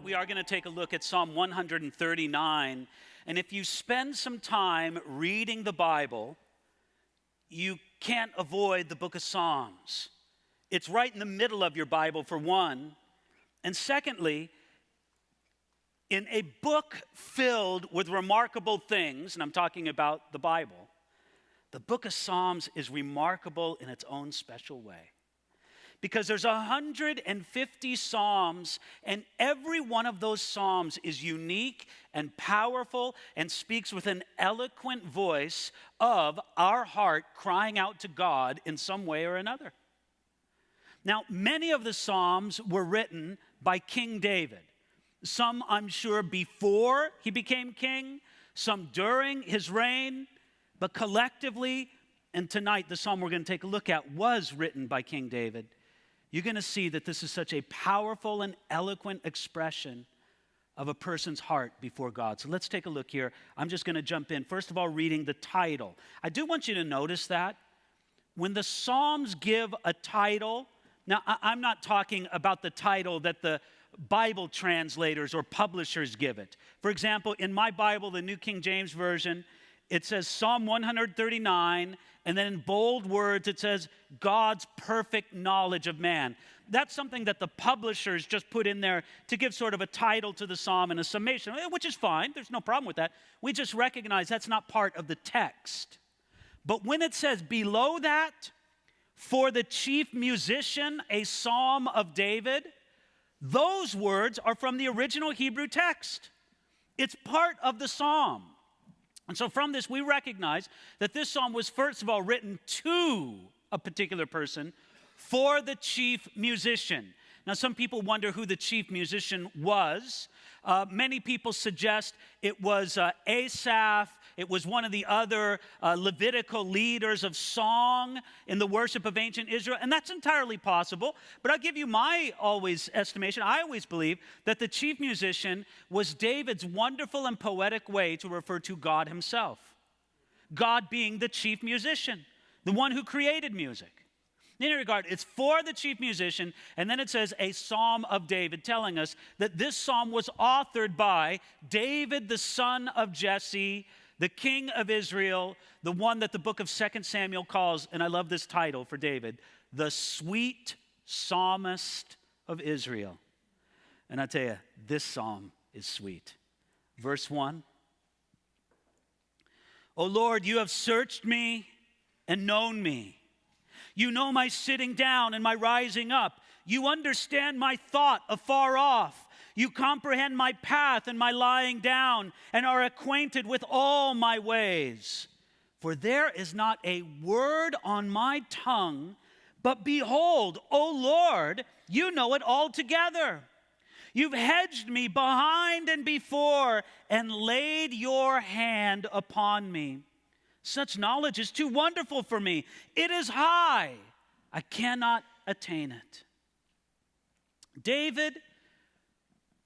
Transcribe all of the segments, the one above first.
we are going to take a look at Psalm 139. And if you spend some time reading the Bible, you can't avoid the book of Psalms. It's right in the middle of your Bible, for one. And secondly, in a book filled with remarkable things, and I'm talking about the Bible, the book of Psalms is remarkable in its own special way. Because there's 150 psalms, and every one of those psalms is unique and powerful and speaks with an eloquent voice of our heart crying out to God in some way or another. Now, many of the psalms were written by King David. Some, I'm sure, before he became king, some during his reign, but collectively, and tonight the psalm we're going to take a look at was written by King David. You're going to see that this is such a powerful and eloquent expression of a person's heart before God. So let's take a look here. I'm just going to jump in. First of all, reading the title. I do want you to notice that when the Psalms give a title, now I'm not talking about the title that the Bible translators or publishers give it. For example, in my Bible, the New King James Version, it says Psalm 139, and then in bold words it says God's perfect knowledge of man. That's something that the publishers just put in there to give sort of a title to the psalm and a summation, which is fine. There's no problem with that. We just recognize that's not part of the text. But when it says below that, for the chief musician, a psalm of David, those words are from the original Hebrew text. It's part of the psalm. And so from this, we recognize that this psalm was, first of all, written to a particular person for the chief musician. Now, some people wonder who the chief musician was. Many people suggest it was Asaph. It was one of the other Levitical leaders of song in the worship of ancient Israel. And that's entirely possible. But I'll give you my estimation. I always believe that the chief musician was David's wonderful and poetic way to refer to God himself. God being the chief musician, the one who created music. In any regard, it's for the chief musician, and then it says a psalm of David, telling us that this psalm was authored by David, the son of Jesse, the king of Israel, the one that the book of 2 Samuel calls, and I love this title for David, the sweet psalmist of Israel. And I tell you, this psalm is sweet. Verse 1. O Lord, you have searched me and known me. You know my sitting down and my rising up. You understand my thought afar off. You comprehend my path and my lying down, and are acquainted with all my ways. For there is not a word on my tongue, but behold, O Lord, you know it altogether. You've hedged me behind and before, and laid your hand upon me. Such knowledge is too wonderful for me. It is high. I cannot attain it. David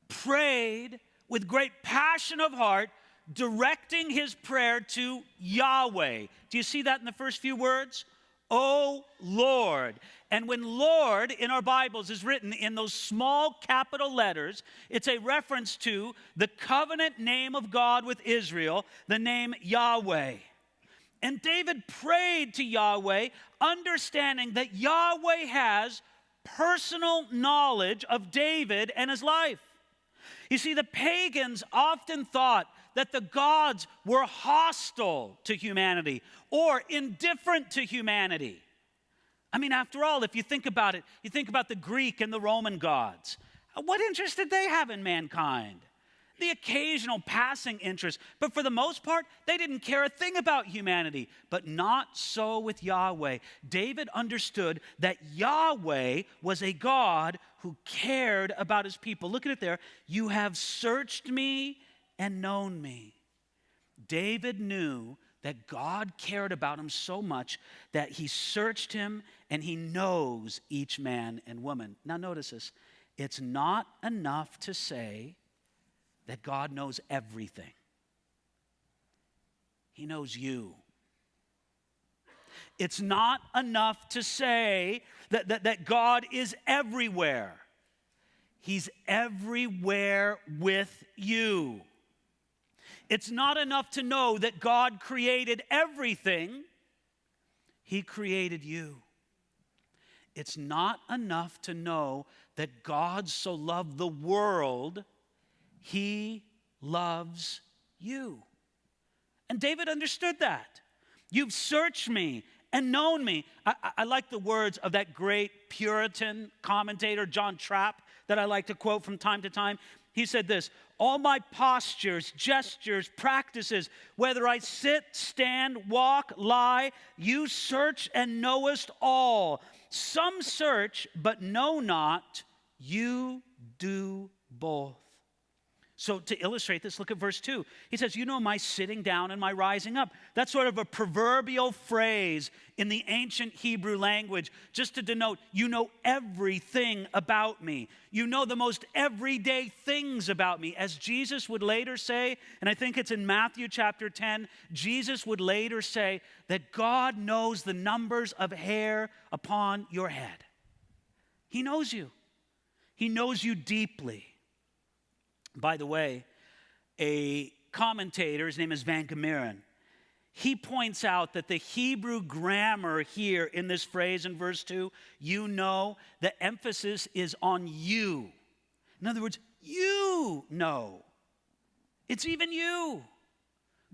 prayed with great passion of heart, directing his prayer to Yahweh. Do you see that in the first few words? O Lord. And when Lord in our Bibles is written in those small capital letters, it's a reference to the covenant name of God with Israel, the name Yahweh. And David prayed to Yahweh, understanding that Yahweh has personal knowledge of David and his life. You see, the pagans often thought that the gods were hostile to humanity or indifferent to humanity. I mean, after all, if you think about it, you think about the Greek and the Roman gods. What interest did they have in mankind? The occasional passing interest, but for the most part, they didn't care a thing about humanity. But not so with Yahweh. David understood that Yahweh was a God who cared about his people. Look at it there. You have searched me and known me. David knew that God cared about him so much that he searched him and he knows each man and woman. Now notice this. It's not enough to say that God knows everything. He knows you. It's not enough to say that God is everywhere. He's everywhere with you. It's not enough to know that God created everything. He created you. It's not enough to know that God so loved the world, he loves you. And David understood that. You've searched me and known me. I like the words of that great Puritan commentator, John Trapp, that I like to quote from time to time. He said this: all my postures, gestures, practices, whether I sit, stand, walk, lie, you search and knowest all. Some search, but know not, you do both. So to illustrate this, look at verse 2. He says, you know my sitting down and my rising up. That's sort of a proverbial phrase in the ancient Hebrew language, just to denote you know everything about me. You know the most everyday things about me. As Jesus would later say, and I think it's in Matthew chapter 10, Jesus would later say that God knows the numbers of hair upon your head. He knows you. He knows you deeply. By the way, a commentator, his name is Van Gemeren, he points out that the Hebrew grammar here in this phrase in verse 2, you know, the emphasis is on you. In other words, you know. It's even you.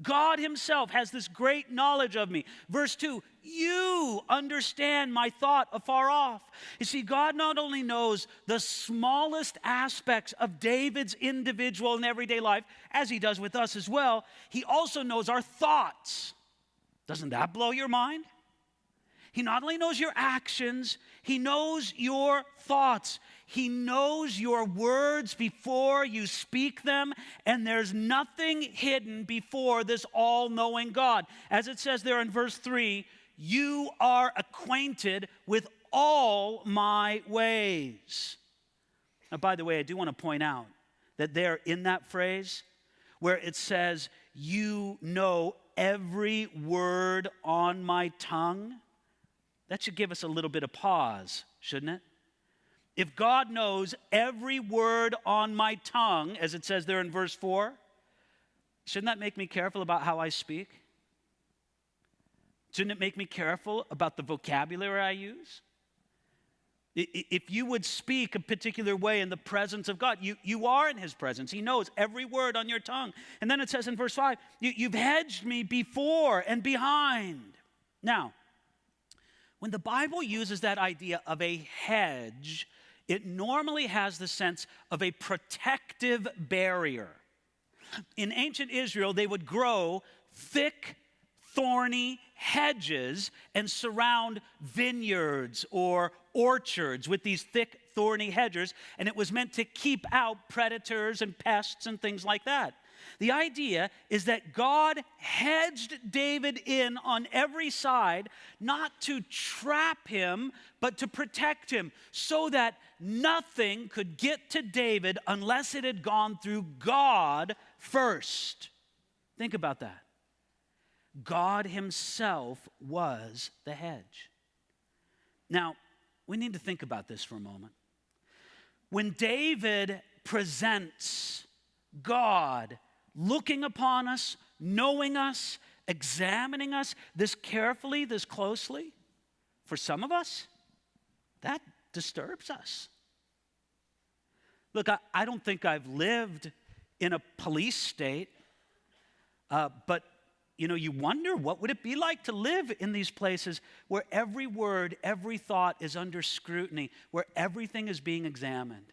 God himself has this great knowledge of me. Verse 2, you understand my thought afar off. You see, God not only knows the smallest aspects of David's individual and everyday life, as he does with us as well, he also knows our thoughts. Doesn't that blow your mind? He not only knows your actions, he knows your thoughts. He knows your words before you speak them, and there's nothing hidden before this all-knowing God. As it says there in verse 3, you are acquainted with all my ways. Now, by the way, I do want to point out that there in that phrase where it says, you know every word on my tongue, that should give us a little bit of pause, shouldn't it? If God knows every word on my tongue, as it says there in verse 4, shouldn't that make me careful about how I speak? Shouldn't it make me careful about the vocabulary I use? If you would speak a particular way in the presence of God, you are in his presence. He knows every word on your tongue. And then it says in verse 5, you've hedged me before and behind. Now, when the Bible uses that idea of a hedge, it normally has the sense of a protective barrier. In ancient Israel, they would grow thick, thorny hedges and surround vineyards or orchards with these thick, thorny hedges, and it was meant to keep out predators and pests and things like that. The idea is that God hedged David in on every side, not to trap him, but to protect him, so that nothing could get to David unless it had gone through God first. Think about that. God himself was the hedge. Now, we need to think about this for a moment. When David presents God looking upon us, knowing us, examining us this carefully, this closely, for some of us, that disturbs us. Look, I don't think I've lived in a police state, but you wonder what would it be like to live in these places where every word, every thought is under scrutiny, where everything is being examined.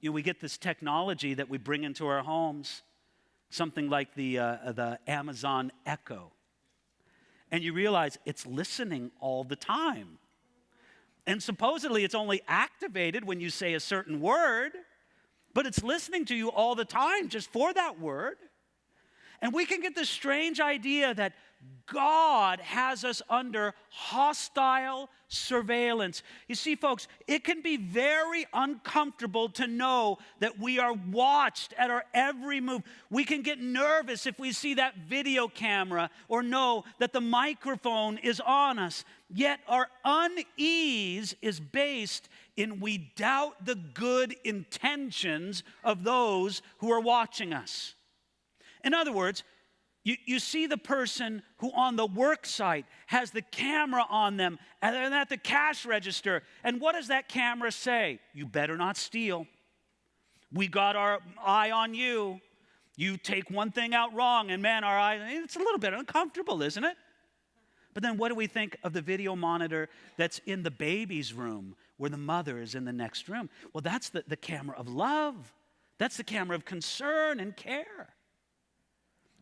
We get this technology that we bring into our homes, something like the Amazon Echo. And you realize it's listening all the time. And supposedly it's only activated when you say a certain word, but it's listening to you all the time just for that word. And we can get this strange idea that God has us under hostile surveillance. You see, folks, it can be very uncomfortable to know that we are watched at our every move. We can get nervous if we see that video camera or know that the microphone is on us. Yet our unease is based in we doubt the good intentions of those who are watching us. In other words, you see the person who on the work site has the camera on them and they're at the cash register. And what does that camera say? You better not steal. We got our eye on you. You take one thing out wrong and man, our eye, it's a little bit uncomfortable, isn't it? But then what do we think of the video monitor that's in the baby's room where the mother is in the next room? Well, that's the camera of love. That's the camera of concern and care.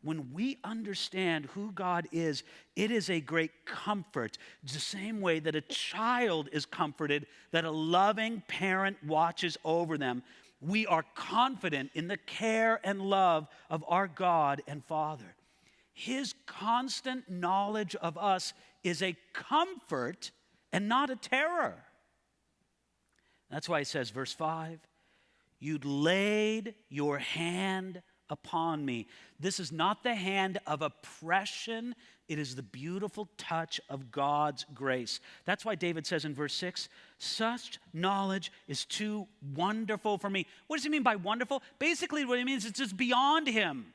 When we understand who God is, it is a great comfort. It's the same way that a child is comforted, that a loving parent watches over them. We are confident in the care and love of our God and Father. His constant knowledge of us is a comfort and not a terror. That's why it says, verse 5, you laid your hand upon me. This is not the hand of oppression. It is the beautiful touch of God's grace. That's why David says in verse 6, such knowledge is too wonderful for me. What does he mean by wonderful? Basically what he means is it's just beyond him.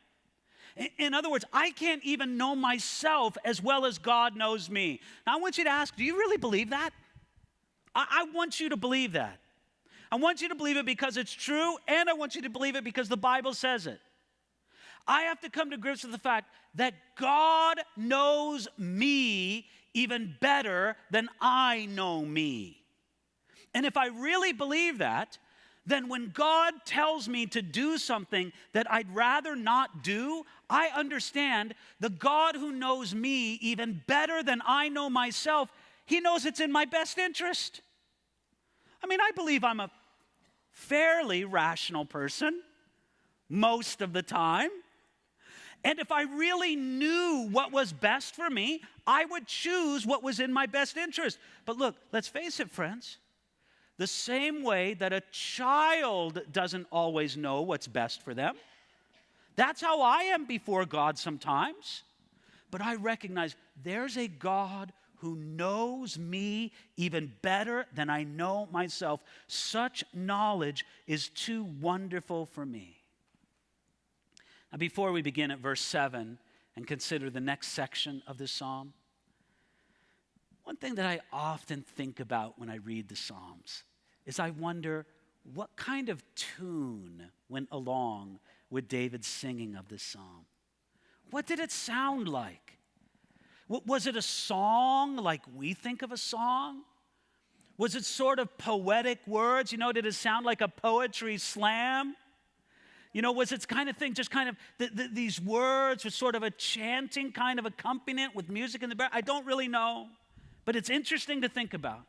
In other words, I can't even know myself as well as God knows me. Now I want you to ask, do you really believe that? I want you to believe that. I want you to believe it because it's true, and I want you to believe it because the Bible says it. I have to come to grips with the fact that God knows me even better than I know me. And if I really believe that, then when God tells me to do something that I'd rather not do, I understand the God who knows me even better than I know myself, he knows it's in my best interest. I mean, I believe I'm a fairly rational person most of the time. And if I really knew what was best for me, I would choose what was in my best interest. But look, let's face it, friends. The same way that a child doesn't always know what's best for them, that's how I am before God sometimes. But I recognize there's a God who knows me even better than I know myself. Such knowledge is too wonderful for me. Now, before we begin at verse 7 and consider the next section of this psalm, one thing that I often think about when I read the Psalms is I wonder what kind of tune went along with David's singing of this psalm. What did it sound like? Was it a song like we think of a song? Was it sort of poetic words? Did it sound like a poetry slam? Was it kind of thing, just kind of these words with sort of a chanting kind of accompaniment with music in the background? I don't really know, but it's interesting to think about.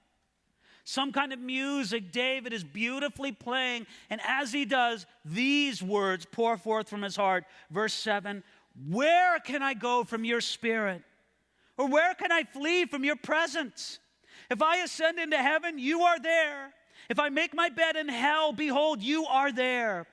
Some kind of music David is beautifully playing, and as he does, these words pour forth from his heart. Verse 7, where can I go from your spirit? Or where can I flee from your presence? If I ascend into heaven, you are there. If I make my bed in hell, behold, you are there.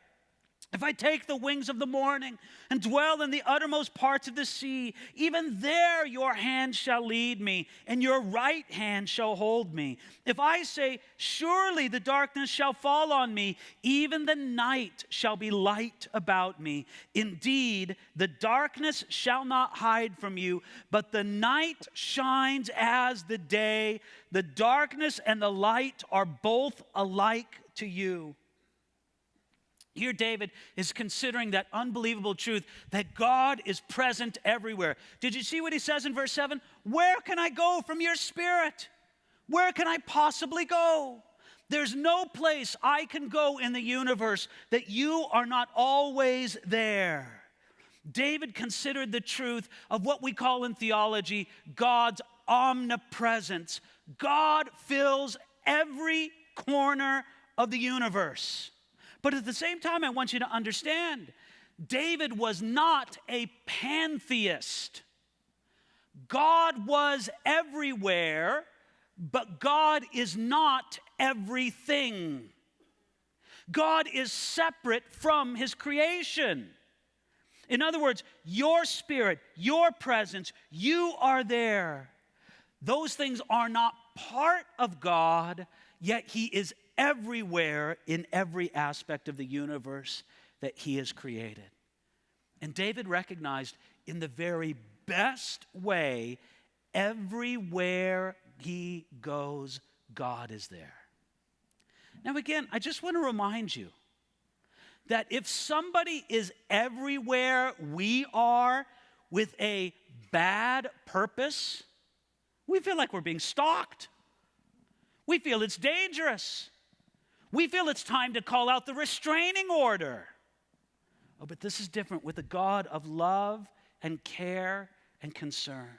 If I take the wings of the morning and dwell in the uttermost parts of the sea, even there your hand shall lead me, and your right hand shall hold me. If I say, surely the darkness shall fall on me, even the night shall be light about me. Indeed, the darkness shall not hide from you, but the night shines as the day. The darkness and the light are both alike to you. Here David is considering that unbelievable truth that God is present everywhere. Did you see what he says in verse 7? Where can I go from your spirit? Where can I possibly go? There's no place I can go in the universe that you are not always there. David considered the truth of what we call in theology God's omnipresence. God fills every corner of the universe. But at the same time, I want you to understand, David was not a pantheist. God was everywhere, but God is not everything. God is separate from his creation. In other words, your spirit, your presence, you are there. Those things are not part of God, yet he is everywhere in every aspect of the universe that he has created. And David recognized in the very best way, everywhere he goes, God is there. Now again, I just want to remind you that if somebody is everywhere we are with a bad purpose, we feel like we're being stalked. We feel it's dangerous. We feel it's time to call out the restraining order. Oh, but this is different with a God of love and care and concern.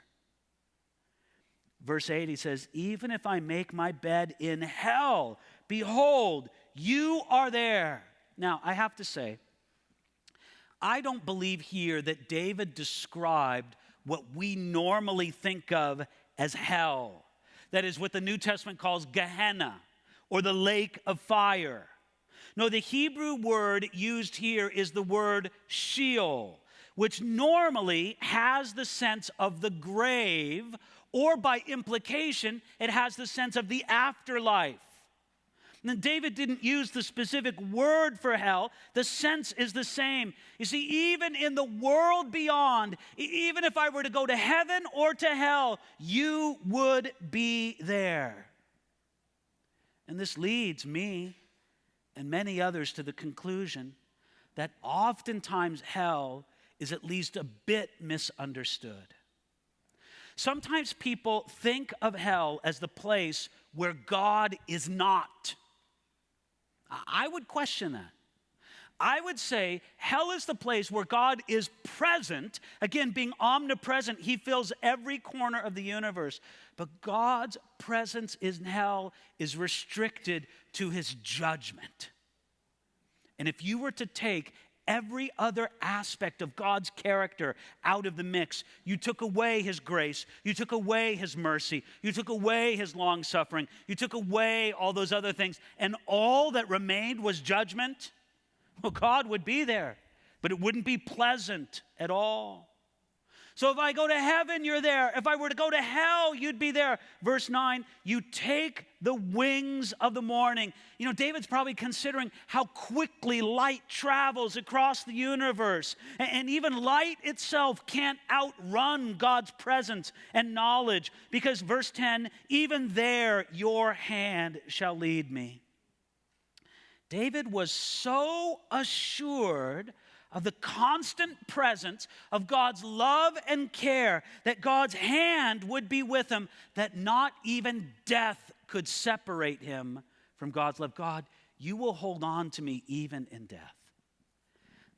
Verse 8, he says, even if I make my bed in hell, behold, you are there. Now, I have to say, I don't believe here that David described what we normally think of as hell. That is what the New Testament calls Gehenna, or the lake of fire. No, the Hebrew word used here is the word Sheol, which normally has the sense of the grave, or by implication, it has the sense of the afterlife. And David didn't use the specific word for hell. The sense is the same. You see, even in the world beyond, even if I were to go to heaven or to hell, you would be there. And this leads me and many others to the conclusion that oftentimes hell is at least a bit misunderstood. Sometimes people think of hell as the place where God is not. I would question that. I would say hell is the place where God is present. Again, being omnipresent, he fills every corner of the universe. But God's presence in hell is restricted to his judgment. And if you were to take every other aspect of God's character out of the mix, you took away his grace, you took away his mercy, you took away his long-suffering, you took away all those other things, and all that remained was judgment, well, God would be there, but it wouldn't be pleasant at all. So if I go to heaven, you're there. If I were to go to hell, you'd be there. Verse 9, you take the wings of the morning. You know, David's probably considering how quickly light travels across the universe. And even light itself can't outrun God's presence and knowledge. Because verse 10, even there your hand shall lead me. David was so assured of the constant presence of God's love and care, that God's hand would be with him, that not even death could separate him from God's love. God, you will hold on to me even in death.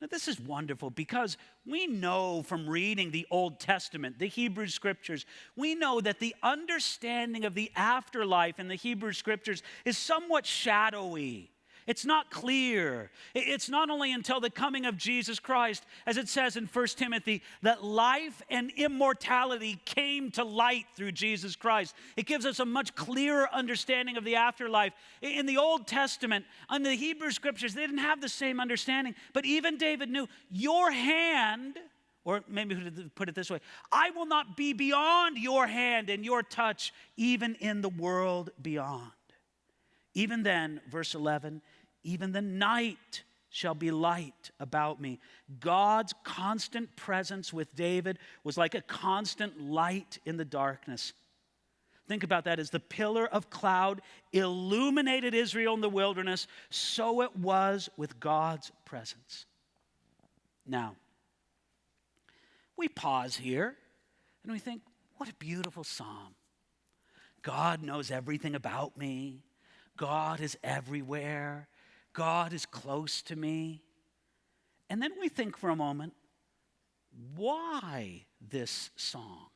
Now, this is wonderful because we know from reading the Old Testament, the Hebrew Scriptures, we know that the understanding of the afterlife in the Hebrew Scriptures is somewhat shadowy. It's not clear. It's not only until the coming of Jesus Christ, as it says in 1 Timothy, that life and immortality came to light through Jesus Christ. It gives us a much clearer understanding of the afterlife. In the Old Testament, in the Hebrew Scriptures, they didn't have the same understanding. But even David knew, your hand, or maybe put it this way, I will not be beyond your hand and your touch, even in the world beyond. Even then, verse 11, even the night shall be light about me. God's constant presence with David was like a constant light in the darkness. Think about that. As the pillar of cloud illuminated Israel in the wilderness, so it was with God's presence. Now, we pause here and we think, what a beautiful psalm. God knows everything about me. God is everywhere. God is close to me. And then we think for a moment, why this song?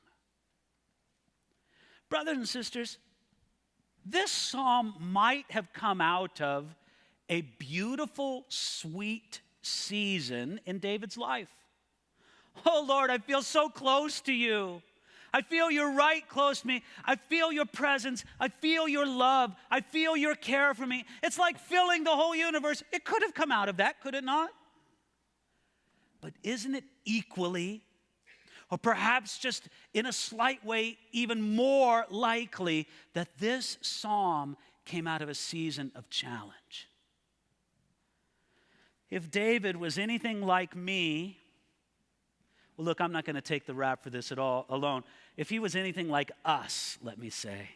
Brothers and sisters, this psalm might have come out of a beautiful, sweet season in David's life. Oh Lord, I feel so close to you. I feel you're right close to me. I feel your presence. I feel your love. I feel your care for me. It's like filling the whole universe. It could have come out of that, could it not? But isn't it equally, or perhaps just in a slight way, even more likely that this psalm came out of a season of challenge. If David was anything like me, well, look, I'm not going to take the rap for this at all alone. If he was anything like us, let me say,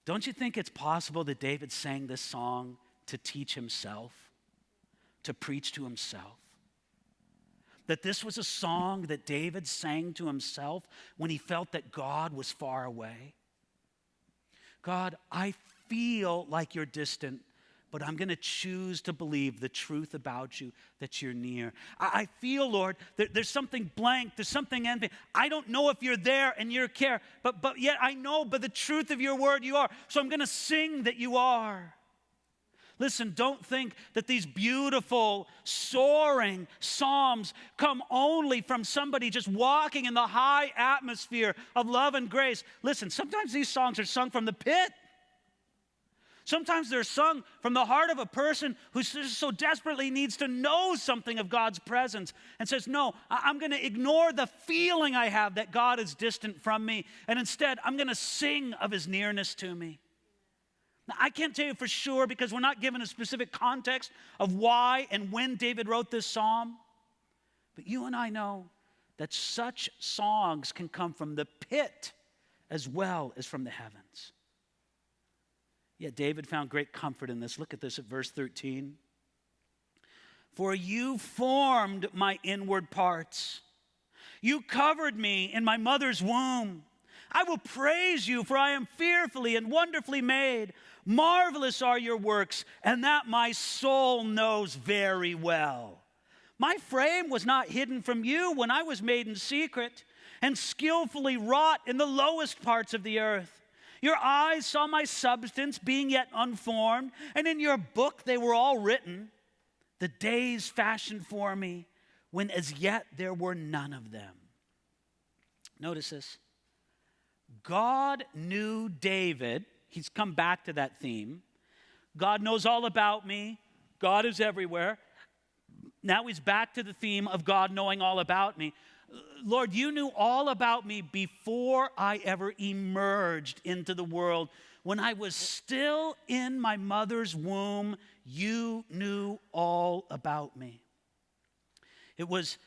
don't you think it's possible that David sang this song to teach himself, to preach to himself? That this was a song that David sang to himself when he felt that God was far away? God, I feel like you're distant, but I'm going to choose to believe the truth about you, that you're near. I feel, Lord, that there's something blank, there's something empty. I don't know if you're there and you care, but yet I know by the truth of your word you are. So I'm going to sing that you are. Listen, don't think that these beautiful, soaring psalms come only from somebody just walking in the high atmosphere of love and grace. Listen, sometimes these songs are sung from the pit. Sometimes they're sung from the heart of a person who so desperately needs to know something of God's presence and says, no, I'm going to ignore the feeling I have that God is distant from me, and instead I'm going to sing of his nearness to me. Now, I can't tell you for sure because we're not given a specific context of why and when David wrote this psalm, but you and I know that such songs can come from the pit as well as from the heavens. Yet David found great comfort in this. Look at this at verse 13. For you formed my inward parts. You covered me in my mother's womb. I will praise you, for I am fearfully and wonderfully made. Marvelous are your works, and that my soul knows very well. My frame was not hidden from you when I was made in secret and skillfully wrought in the lowest parts of the earth. Your eyes saw my substance being yet unformed, and in your book they were all written, the days fashioned for me, when as yet there were none of them. Notice this. God knew David. He's come back to that theme. God knows all about me. God is everywhere. Now he's back to the theme of God knowing all about me. Lord, you knew all about me before I ever emerged into the world. When I was still in my mother's womb, you knew all about me. It was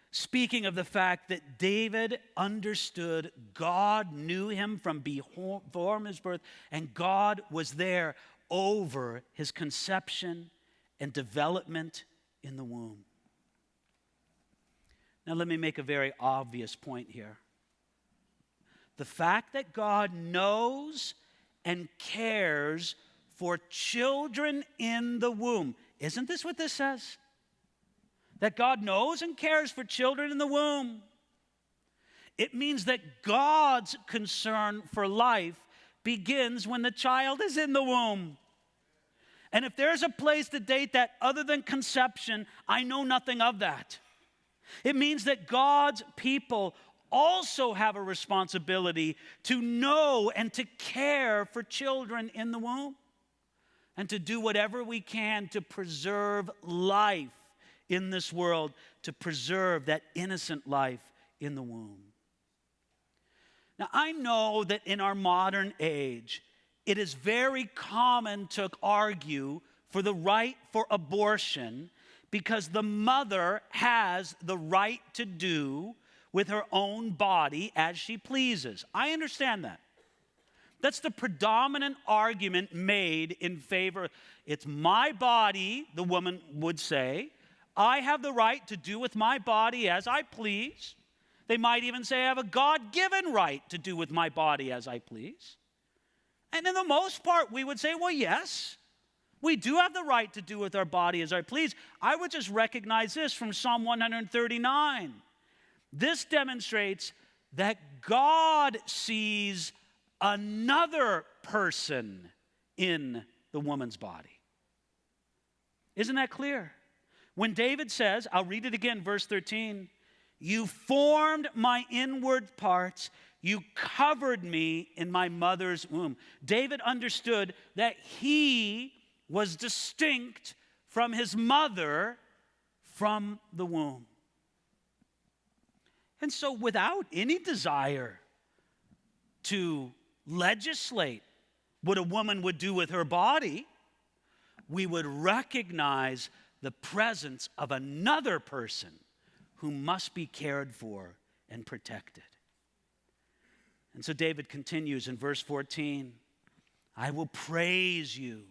speaking of the fact that David understood God knew him from before his birth, and God was there over his conception and development in the womb. Now, let me make a very obvious point here. The fact that God knows and cares for children in the womb. Isn't this what this says? That God knows and cares for children in the womb. It means that God's concern for life begins when the child is in the womb. And if there's a place to date that other than conception, I know nothing of that. It means that God's people also have a responsibility to know and to care for children in the womb and to do whatever we can to preserve life in this world, to preserve that innocent life in the womb. Now, I know that in our modern age, it is very common to argue for the right for abortion because the mother has the right to do with her own body as she pleases. I understand that. That's the predominant argument made in favor. It's my body, the woman would say. I have the right to do with my body as I please. They might even say I have a God-given right to do with my body as I please. And in the most part, we would say, well, yes, we do have the right to do with our body as I please. I would just recognize this from Psalm 139. This demonstrates that God sees another person in the woman's body. Isn't that clear? When David says, I'll read it again, verse 13, you formed my inward parts, you covered me in my mother's womb. David understood that he was distinct from his mother from the womb. And so without any desire to legislate what a woman would do with her body, we would recognize the presence of another person who must be cared for and protected. And so David continues in verse 14, I will praise you,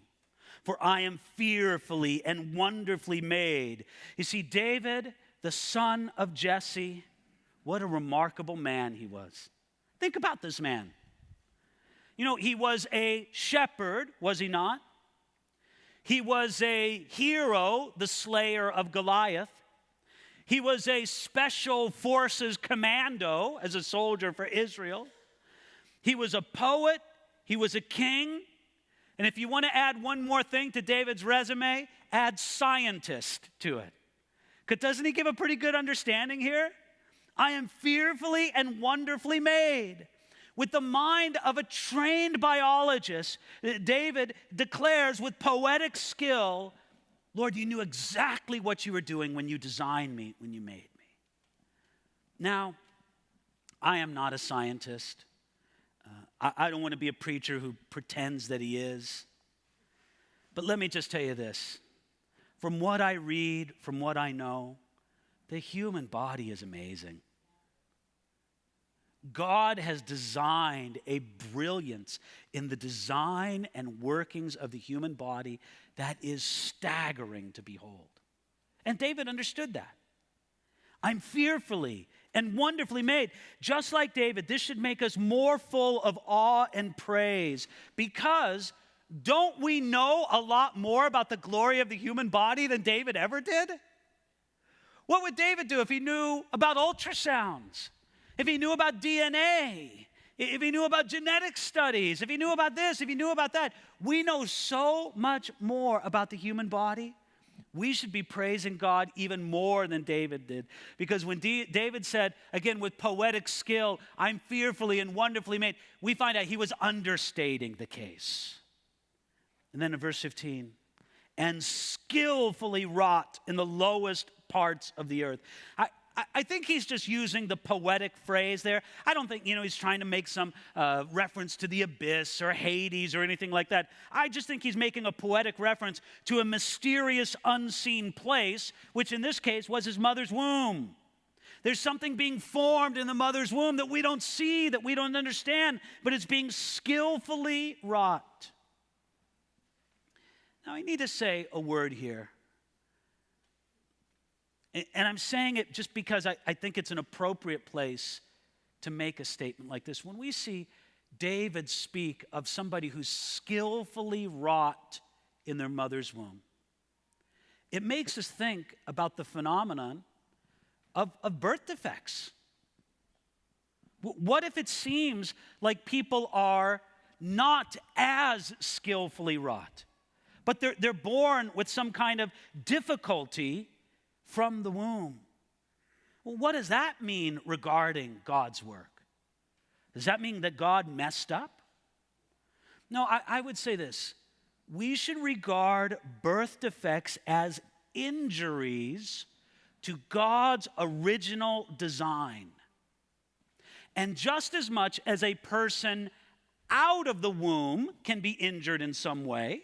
for I am fearfully and wonderfully made. You see, David, the son of Jesse, what a remarkable man he was. Think about this man. You know, he was a shepherd, was he not? He was a hero, the slayer of Goliath. He was a special forces commando as a soldier for Israel. He was a poet. He was a king. And if you want to add one more thing to David's resume, add scientist to it. Because doesn't he give a pretty good understanding here? I am fearfully and wonderfully made. With the mind of a trained biologist, David declares with poetic skill, Lord, you knew exactly what you were doing when you designed me, when you made me. Now, I am not a scientist. I don't want to be a preacher who pretends that he is. But let me just tell you this. From what I read, from what I know, the human body is amazing. God has designed a brilliance in the design and workings of the human body that is staggering to behold. And David understood that. I'm fearfully and wonderfully made. Just like David, this should make us more full of awe and praise, because don't we know a lot more about the glory of the human body than David ever did? What would David do if he knew about ultrasounds? If he knew about DNA? If he knew about genetic studies? If he knew about this? If he knew about that? We know so much more about the human body. We should be praising God even more than David did. Because when David said, again with poetic skill, I'm fearfully and wonderfully made, we find out he was understating the case. And then in verse 15, and skillfully wrought in the lowest parts of the earth. I think he's just using the poetic phrase there. I don't think, he's trying to make some reference to the abyss or Hades or anything like that. I just think he's making a poetic reference to a mysterious, unseen place, which in this case was his mother's womb. There's something being formed in the mother's womb that we don't see, that we don't understand, but it's being skillfully wrought. Now, I need to say a word here. And I'm saying it just because I think it's an appropriate place to make a statement like this. When we see David speak of somebody who's skillfully wrought in their mother's womb, it makes us think about the phenomenon of birth defects. What if it seems like people are not as skillfully wrought, but they're born with some kind of difficulty from the womb? Well, what does that mean regarding God's work? Does that mean that God messed up? No, I would say this. We should regard birth defects as injuries to God's original design. And just as much as a person out of the womb can be injured in some way,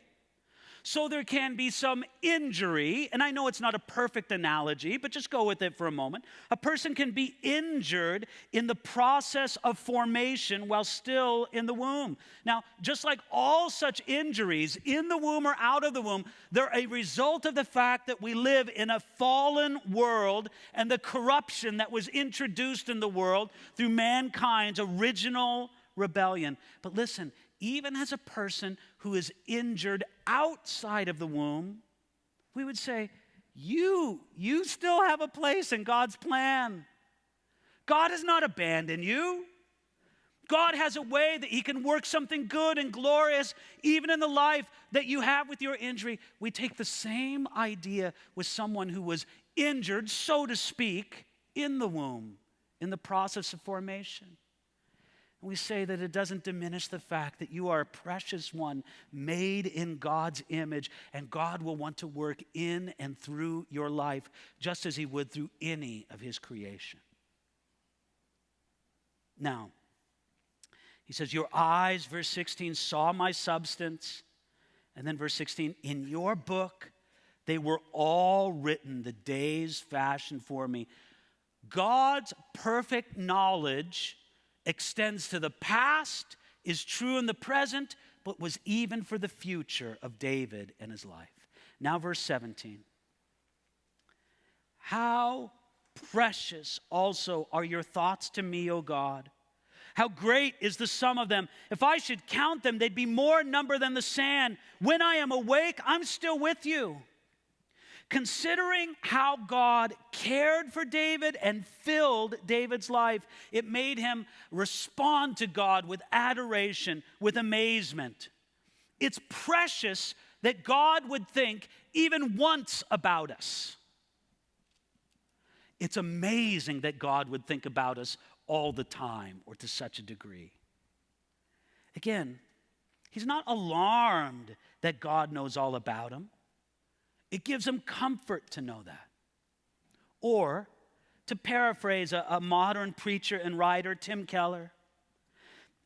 so there can be some injury, and I know it's not a perfect analogy, but just go with it for a moment. A person can be injured in the process of formation while still in the womb. Now, just like all such injuries in the womb or out of the womb, they're a result of the fact that we live in a fallen world and the corruption that was introduced in the world through mankind's original rebellion. But listen, even as a person who is injured outside of the womb, we would say, you still have a place in God's plan. God has not abandoned you. God has a way that he can work something good and glorious even in the life that you have with your injury. We take the same idea with someone who was injured, so to speak, in the womb, in the process of formation. We say that it doesn't diminish the fact that you are a precious one made in God's image, and God will want to work in and through your life just as he would through any of his creation. Now, He says, your eyes, verse 16, saw my substance. And then verse 16, in your book, they were all written, the days fashioned for me. God's perfect knowledge extends to the past, is true in the present, but was even for the future of David and his life. Now verse 17. How precious also are your thoughts to me, O God. How great is the sum of them. If I should count them, they'd be more in number than the sand. When I am awake, I'm still with you. Considering how God cared for David and filled David's life, it made him respond to God with adoration, with amazement. It's precious that God would think even once about us. It's amazing that God would think about us all the time or to such a degree. Again, he's not alarmed that God knows all about him. It gives him comfort to know that. Or, to paraphrase a modern preacher and writer, Tim Keller,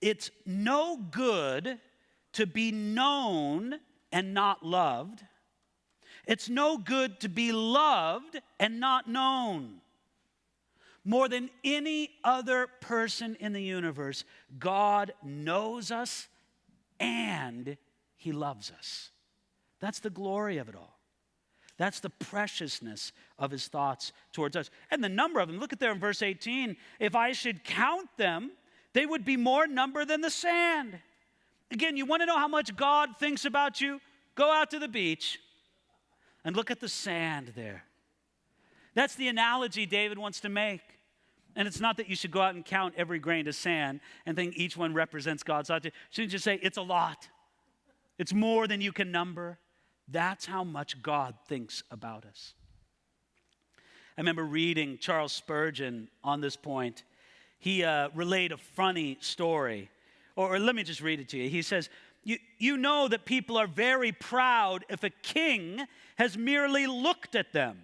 it's no good to be known and not loved. It's no good to be loved and not known. More than any other person in the universe, God knows us and he loves us. That's the glory of it all. That's the preciousness of his thoughts towards us. And the number of them, look at there in verse 18. If I should count them, they would be more number than the sand. Again, you want to know how much God thinks about you? Go out to the beach and look at the sand there. That's the analogy David wants to make. And it's not that you should go out and count every grain of sand and think each one represents God's thought. You should just say, it's a lot. It's more than you can number. That's how much God thinks about us. I remember reading Charles Spurgeon on this point. He relayed a funny story. Or let me just read it to you. He says, you know that people are very proud if a king has merely looked at them.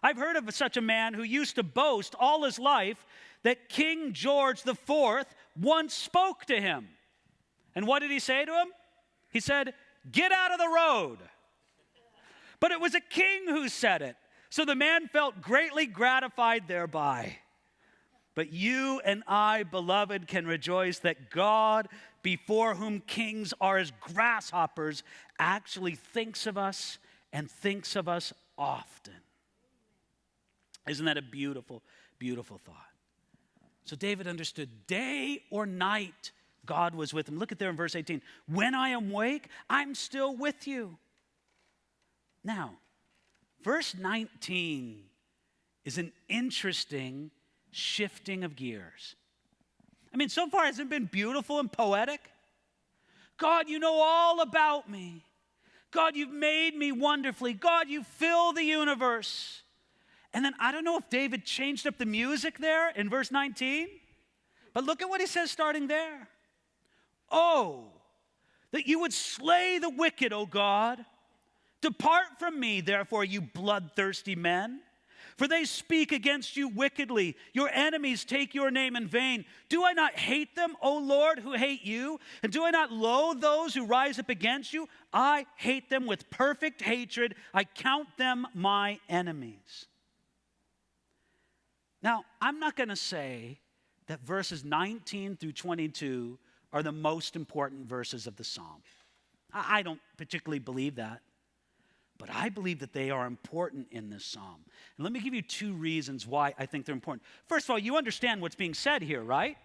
I've heard of such a man who used to boast all his life that King George IV once spoke to him. And what did he say to him? He said, get out of the road. But it was a king who said it. So the man felt greatly gratified thereby. But you and I, beloved, can rejoice that God, before whom kings are as grasshoppers, actually thinks of us and thinks of us often. Isn't that a beautiful, beautiful thought? So David understood day or night God was with him. Look at there in verse 18. When I am awake, I'm still with you. Now, verse 19 is an interesting shifting of gears. I mean, so far hasn't it been beautiful and poetic? God, you know all about me. God, you've made me wonderfully. God, you fill the universe. And then I don't know if David changed up the music there in verse 19, but look at what he says starting there. Oh, that you would slay the wicked, O God. Depart from me, therefore, you bloodthirsty men. For they speak against you wickedly. Your enemies take your name in vain. Do I not hate them, O Lord, who hate you? And do I not loathe those who rise up against you? I hate them with perfect hatred. I count them my enemies. Now, I'm not going to say that verses 19 through 22 are the most important verses of the psalm. I don't particularly believe that. But I believe that they are important in this psalm. And let me give you two reasons why I think they're important. First of all, you understand what's being said here, right?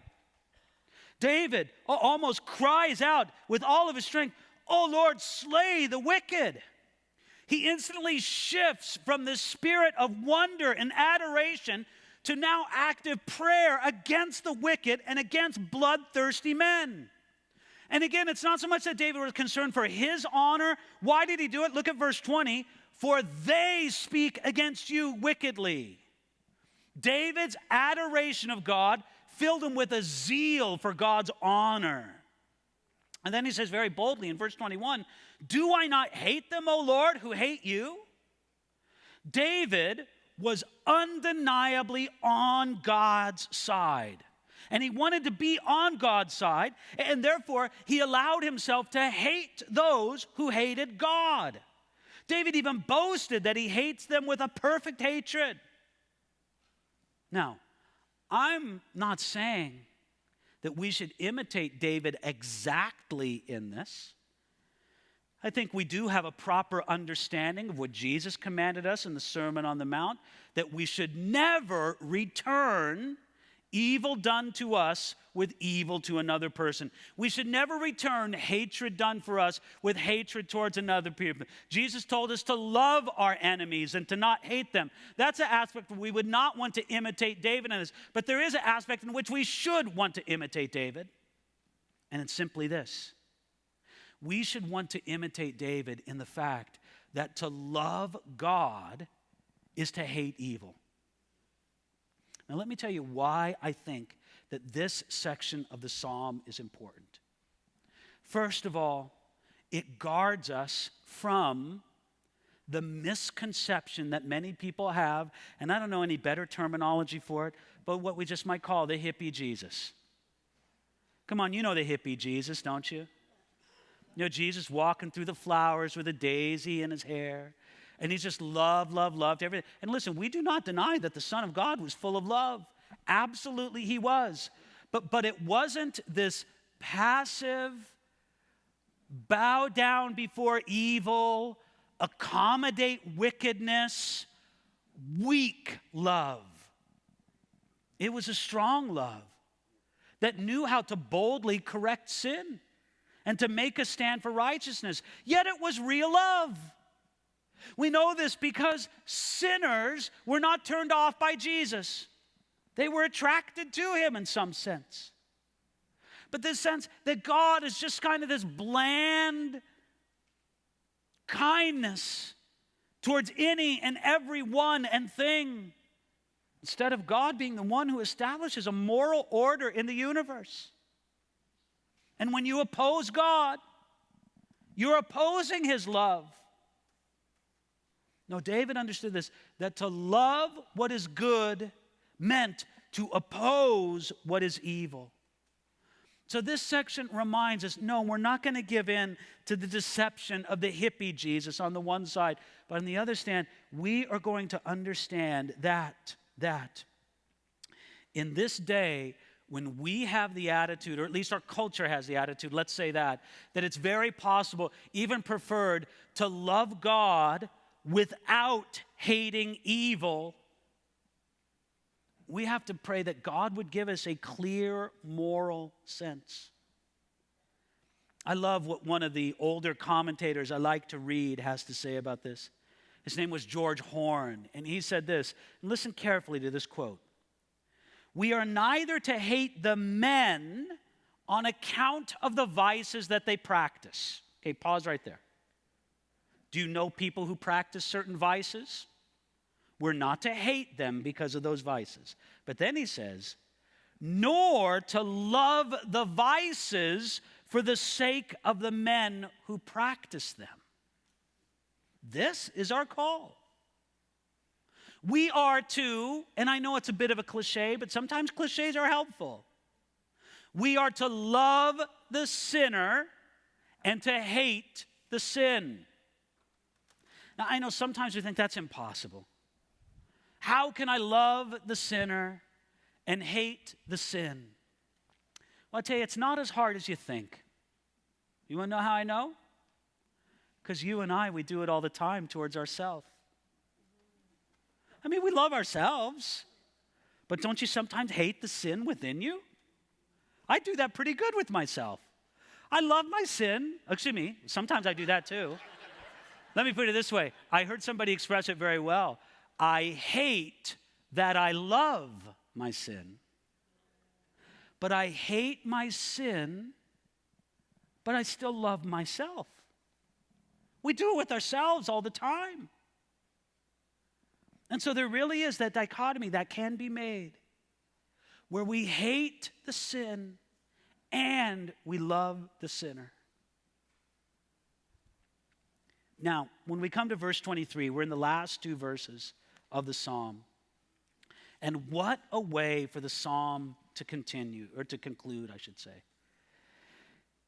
David almost cries out with all of his strength, "Oh Lord, slay the wicked." He instantly shifts from this spirit of wonder and adoration to now active prayer against the wicked and against bloodthirsty men. And again, it's not so much that David was concerned for his honor. Why did he do it? Look at verse 20. For they speak against you wickedly. David's adoration of God filled him with a zeal for God's honor. And then he says very boldly in verse 21, do I not hate them, O Lord, who hate you? David was undeniably on God's side. And he wanted to be on God's side, and therefore he allowed himself to hate those who hated God. David even boasted that he hates them with a perfect hatred. Now, I'm not saying that we should imitate David exactly in this. I think we do have a proper understanding of what Jesus commanded us in the Sermon on the Mount, that we should never return evil done to us with evil to another person. We should never return hatred done for us with hatred towards another person. Jesus told us to love our enemies and to not hate them. That's an aspect where we would not want to imitate David in this. But there is an aspect in which we should want to imitate David. And it's simply this. We should want to imitate David in the fact that to love God is to hate evil. Now, let me tell you why I think that this section of the psalm is important. First of all, it guards us from the misconception that many people have, and I don't know any better terminology for it, but what we just might call the hippie Jesus. Come on, you know the hippie Jesus, don't you? You know, Jesus walking through the flowers with a daisy in his hair. And he's just loved everything. And listen, we do not deny that the Son of God was full of love. Absolutely he was. But it wasn't this passive, bow down before evil, accommodate wickedness, weak love. It was a strong love that knew how to boldly correct sin and to make a stand for righteousness. Yet it was real love. We know this because sinners were not turned off by Jesus. They were attracted to him in some sense. But this sense that God is just kind of this bland kindness towards any and every one and thing, instead of God being the one who establishes a moral order in the universe. And when you oppose God, you're opposing his love. No, David understood this, that to love what is good meant to oppose what is evil. So this section reminds us, no, we're not going to give in to the deception of the hippie Jesus on the one side, but on the other stand, we are going to understand that in this day, when we have the attitude, or at least our culture has the attitude, let's say that it's very possible, even preferred, to love God without hating evil. We have to pray that God would give us a clear moral sense. I love what one of the older commentators I like to read has to say about this. His name was George Horne, and he said this, and listen carefully to this quote. We are neither to hate the men on account of the vices that they practice. Okay, pause right there. Do you know people who practice certain vices? We're not to hate them because of those vices. But then he says, nor to love the vices for the sake of the men who practice them. This is our call. We are to, and I know it's a bit of a cliche, but sometimes cliches are helpful. We are to love the sinner and to hate the sin. Now, I know sometimes we think that's impossible. How can I love the sinner and hate the sin? Well, I'll tell you, it's not as hard as you think. You want to know how I know? Because you and I, we do it all the time towards ourselves. I mean, we love ourselves, but don't you sometimes hate the sin within you? I do that pretty good with myself. I love my sin. Excuse me, sometimes I do that too. Let me put it this way. I heard somebody express it very well. I hate that I love my sin. But I hate my sin, but I still love myself. We do it with ourselves all the time. And so there really is that dichotomy that can be made where we hate the sin and we love the sinner. Now, when we come to verse 23, we're in the last two verses of the psalm. And what a way for the psalm to continue, or to conclude, I should say.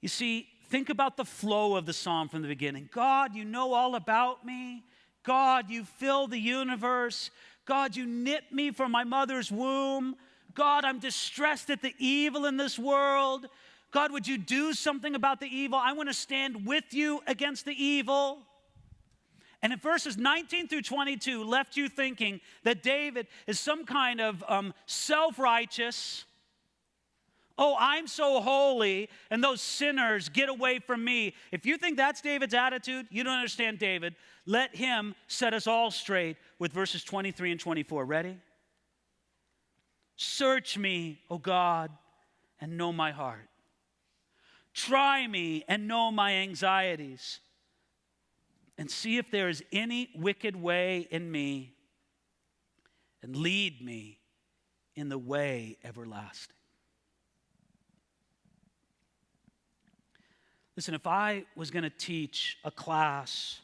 You see, think about the flow of the psalm from the beginning. God, you know all about me. God, you fill the universe. God, you knit me from my mother's womb. God, I'm distressed at the evil in this world. God, would you do something about the evil? I want to stand with you against the evil. And in verses 19 through 22 left you thinking that David is some kind of self-righteous, oh, I'm so holy, and those sinners get away from me. If you think that's David's attitude, you don't understand David. Let him set us all straight with verses 23 and 24. Ready? Search me, O God, and know my heart. Try me and know my anxieties, and see if there is any wicked way in me, and lead me in the way everlasting. Listen, if I was going to teach a class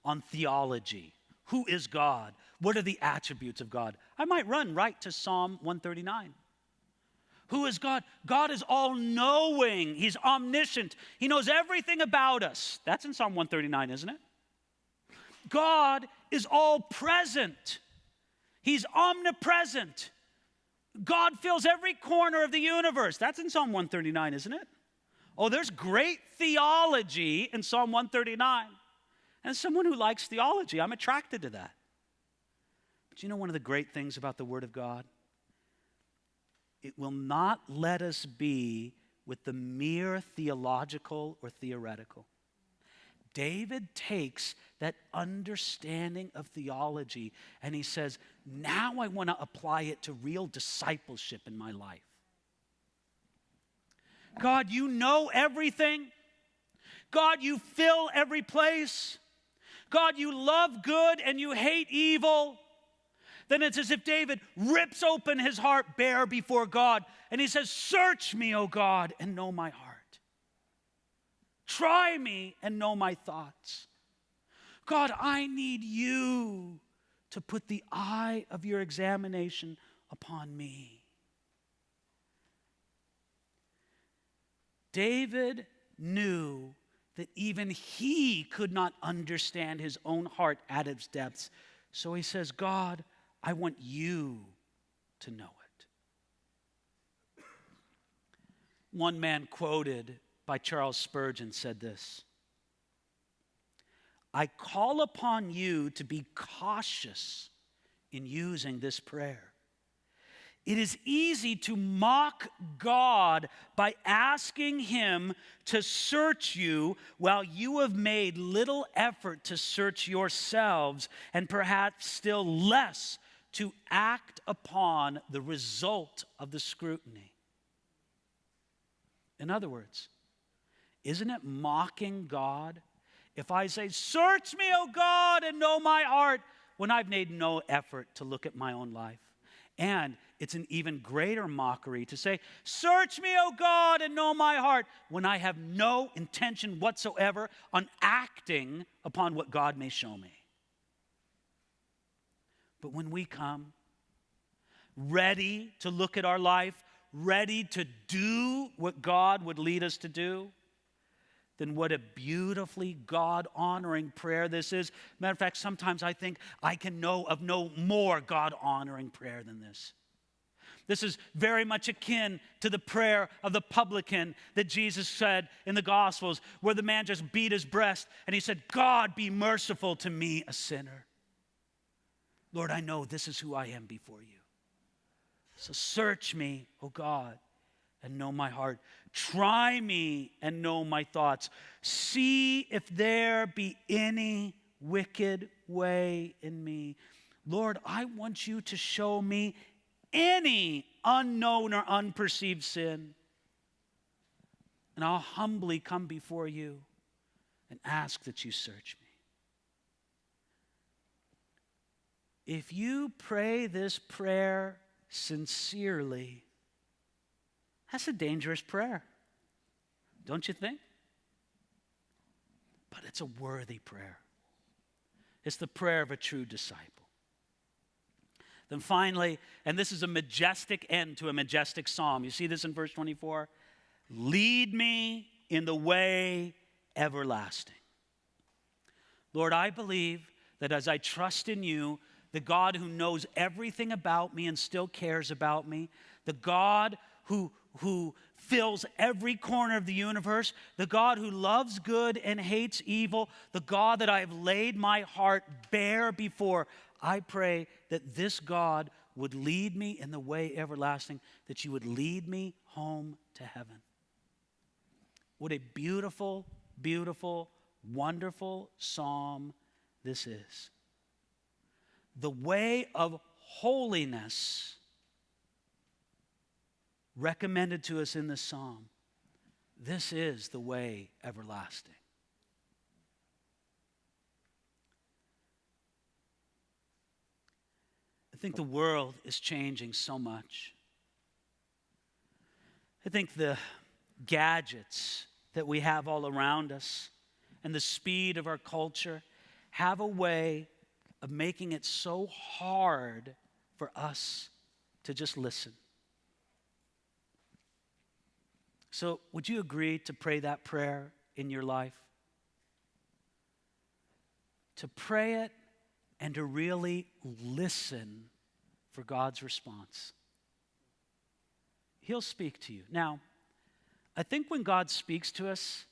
on theology, who is God? What are the attributes of God? I might run right to Psalm 139. Who is God? God is all-knowing. He's omniscient. He knows everything about us. That's in Psalm 139, isn't it? God is all-present. He's omnipresent. God fills every corner of the universe. That's in Psalm 139, isn't it? Oh, there's great theology in Psalm 139. And as someone who likes theology, I'm attracted to that. But you know one of the great things about the Word of God? It will not let us be with the mere theological or theoretical. David takes that understanding of theology and he says, now I want to apply it to real discipleship in my life. God, you know everything. God, you fill every place. God, you love good and you hate evil. Then it's as if David rips open his heart bare before God and he says, search me, O God, and know my heart. Try me and know my thoughts. God, I need you to put the eye of your examination upon me. David knew that even he could not understand his own heart at its depths. So he says, God, I want you to know it. One man quoted by Charles Spurgeon said this: I call upon you to be cautious in using this prayer. It is easy to mock God by asking him to search you while you have made little effort to search yourselves, and perhaps still less to act upon the result of the scrutiny. In other words, isn't it mocking God if I say, search me, O God, and know my heart, when I've made no effort to look at my own life? And it's an even greater mockery to say, search me, O God, and know my heart, when I have no intention whatsoever on acting upon what God may show me. But when we come ready to look at our life, ready to do what God would lead us to do, then what a beautifully God-honoring prayer this is. Matter of fact, sometimes I think I can know of no more God-honoring prayer than this. This is very much akin to the prayer of the publican that Jesus said in the Gospels, where the man just beat his breast and he said, God, be merciful to me, a sinner. Lord, I know this is who I am before you. So search me, O God, and know my heart. Try me and know my thoughts. See if there be any wicked way in me. Lord, I want you to show me any unknown or unperceived sin. And I'll humbly come before you and ask that you search me. If you pray this prayer sincerely, that's a dangerous prayer, don't you think? But it's a worthy prayer. It's the prayer of a true disciple. Then finally, and this is a majestic end to a majestic psalm. You see this in verse 24? Lead me in the way everlasting. Lord, I believe that as I trust in you, the God who knows everything about me and still cares about me, the God who fills every corner of the universe, the God who loves good and hates evil, the God that I have laid my heart bare before, I pray that this God would lead me in the way everlasting, that you would lead me home to heaven. What a beautiful, beautiful, wonderful psalm this is. The way of holiness recommended to us in this psalm. This is the way everlasting. I think the world is changing so much. I think the gadgets that we have all around us and the speed of our culture have a way of making it so hard for us to just listen. So would you agree to pray that prayer in your life? To pray it and to really listen for God's response. He'll speak to you. Now, I think when God speaks to us,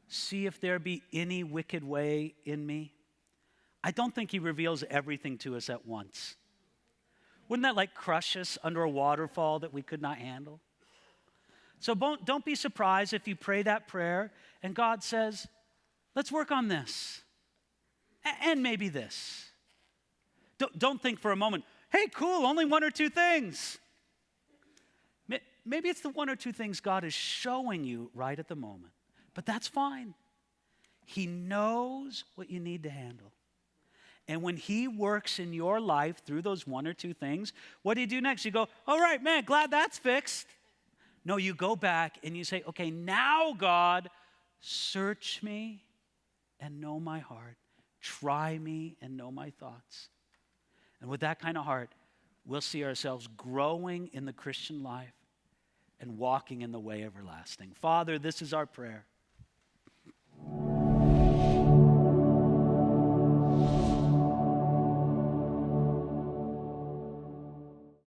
see if there be any wicked way in me. I don't think he reveals everything to us at once. Wouldn't that like crush us under a waterfall that we could not handle? So don't be surprised if you pray that prayer and God says, let's work on this. And maybe this. Don't think for a moment, hey, cool, only one or two things. Maybe it's the one or two things God is showing you right at the moment. But that's fine. He knows what you need to handle. And when he works in your life through those one or two things, what do you do next? You go, all right, man, glad that's fixed. No, you go back and you say, okay, now God, search me and know my heart. Try me and know my thoughts. And with that kind of heart, we'll see ourselves growing in the Christian life and walking in the way everlasting. Father, this is our prayer.